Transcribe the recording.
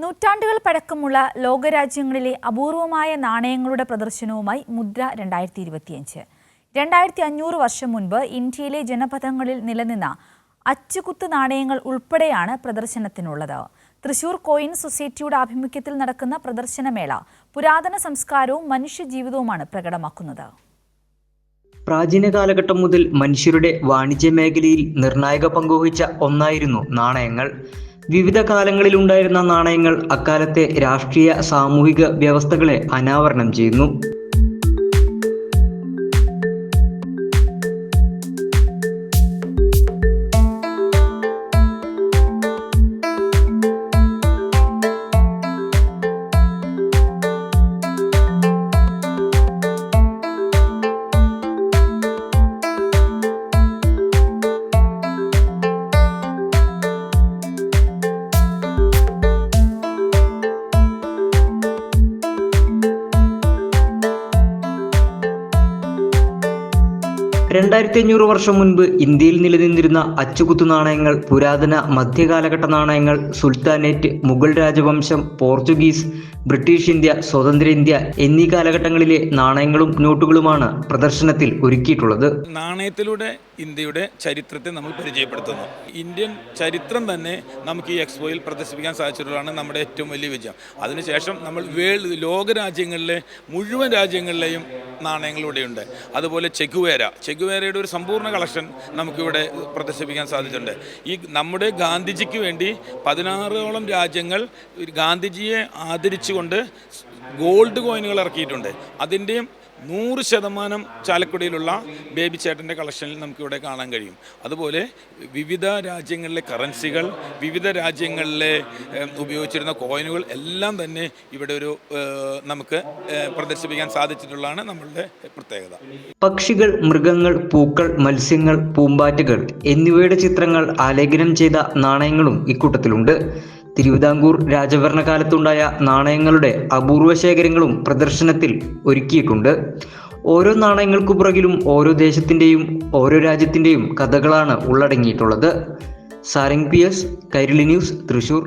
നൂറ്റാണ്ടുകൾ പഴക്കമുള്ള ലോകരാജ്യങ്ങളിലെ അപൂർവമായ നാണയങ്ങളുടെ പ്രദർശനവുമായി മുദ്ര 2025. 2500 വർഷം മുൻപ് ഇന്ത്യയിലെ ജനപദങ്ങളിൽ നിലനിന്ന അച്ചുകുത്ത് നാണയങ്ങൾ ഉൾപ്പെടെയാണ് പ്രദർശനത്തിനുള്ളത്. തൃശൂർ കോയിൻ സൊസൈറ്റിയുടെ ആഭിമുഖ്യത്തിൽ നടക്കുന്ന പ്രദർശനമേള പുരാതന സംസ്കാരവും മനുഷ്യജീവിതവുമാണ് പ്രകടമാക്കുന്നത്. പ്രാചീന കാലഘട്ടം മുതൽ മനുഷ്യരുടെ വാണിജ്യ മേഖലയിൽ നിർണായക പങ്കുവഹിച്ച ഒന്നായിരുന്നു നാണയങ്ങൾ. വിവിധ കാലങ്ങളിലുണ്ടായിരുന്ന നാണയങ്ങൾ അക്കാലത്തെ രാഷ്ട്രീയ സാമൂഹിക വ്യവസ്ഥകളെ അനാവരണം ചെയ്യുന്നു. രണ്ടായിരത്തി 500 വർഷം മുൻപ് ഇന്ത്യയിൽ നിലനിന്നിരുന്ന അച്ചുകുത്തു നാണയങ്ങൾ പുരാതന മധ്യകാലഘട്ട നാണയങ്ങൾ, സുൽത്താനേറ്റ്, മുഗൾ രാജവംശം, പോർച്ചുഗീസ്, ബ്രിട്ടീഷ് ഇന്ത്യ, സ്വതന്ത്ര ഇന്ത്യ എന്നീ കാലഘട്ടങ്ങളിലെ നാണയങ്ങളും നോട്ടുകളുമാണ് പ്രദർശനത്തിൽ ഒരുക്കിയിട്ടുള്ളത്. നാണയത്തിലൂടെ ഇന്ത്യയുടെ ചരിത്രത്തെ നമ്മൾ പരിചയപ്പെടുത്തുന്നു. ഇന്ത്യൻ ചരിത്രം തന്നെ നമുക്ക് ഈ എക്സ്പോയിൽ പ്രദർശിപ്പിക്കാൻ സാധിച്ചിട്ടുള്ളതാണ് നമ്മുടെ ഏറ്റവും വലിയ വിജയം. അതിനുശേഷം നമ്മൾ ലോകരാജ്യങ്ങളിലെ മുഴുവൻ രാജ്യങ്ങളിലെയും നാണയങ്ങളിലൂടെയുണ്ട്. അതുപോലെ ചെഗുവേരയുടെ ഒരു സമ്പൂർണ്ണ കളക്ഷൻ നമുക്കിവിടെ പ്രദർശിപ്പിക്കാൻ സാധിച്ചിട്ടുണ്ട്. ഈ നമ്മുടെ ഗാന്ധിജിക്ക് വേണ്ടി 16ഓളം രാജ്യങ്ങൾ ഗാന്ധിജിയെ ആദരിച്ചുകൊണ്ട് ഗോൾഡ് കോയിനുകൾ ഇറക്കിയിട്ടുണ്ട്. അതിൻ്റെയും 100% ചാലക്കുടിയിലുള്ള ബേബി ചേട്ടൻ്റെ കളക്ഷനിൽ നമുക്കിവിടെ കാണാൻ കഴിയും. അതുപോലെ വിവിധ രാജ്യങ്ങളിലെ കറൻസികൾ, വിവിധ രാജ്യങ്ങളിലെ ഉപയോഗിച്ചിരുന്ന കോയിനുകൾ എല്ലാം തന്നെ ഇവിടെ നമുക്ക് പ്രദർശിപ്പിക്കാൻ സാധിച്ചിട്ടുള്ളതാണ് നമ്മളുടെ പ്രത്യേകത. പക്ഷികൾ, മൃഗങ്ങൾ, പൂക്കൾ, മത്സ്യങ്ങൾ, പൂമ്പാറ്റകൾ എന്നിവയുടെ ചിത്രങ്ങൾ ആലേഖനം ചെയ്ത നാണയങ്ങളും ഇക്കൂട്ടത്തിലുണ്ട്. തിരുവിതാംകൂർ രാജഭരണകാലത്തുണ്ടായ നാണയങ്ങളുടെ അപൂർവ ശേഖരങ്ങളും പ്രദർശനത്തിൽ ഒരുക്കിയിട്ടുണ്ട്. ഓരോ നാണയങ്ങൾക്കു പുറകിലും ഓരോ ദേശത്തിൻ്റെയും ഓരോ രാജ്യത്തിൻ്റെയും കഥകളാണ് ഉള്ളടങ്ങിയിട്ടുള്ളത്. Sarang PS, Kairali news, Thrissur.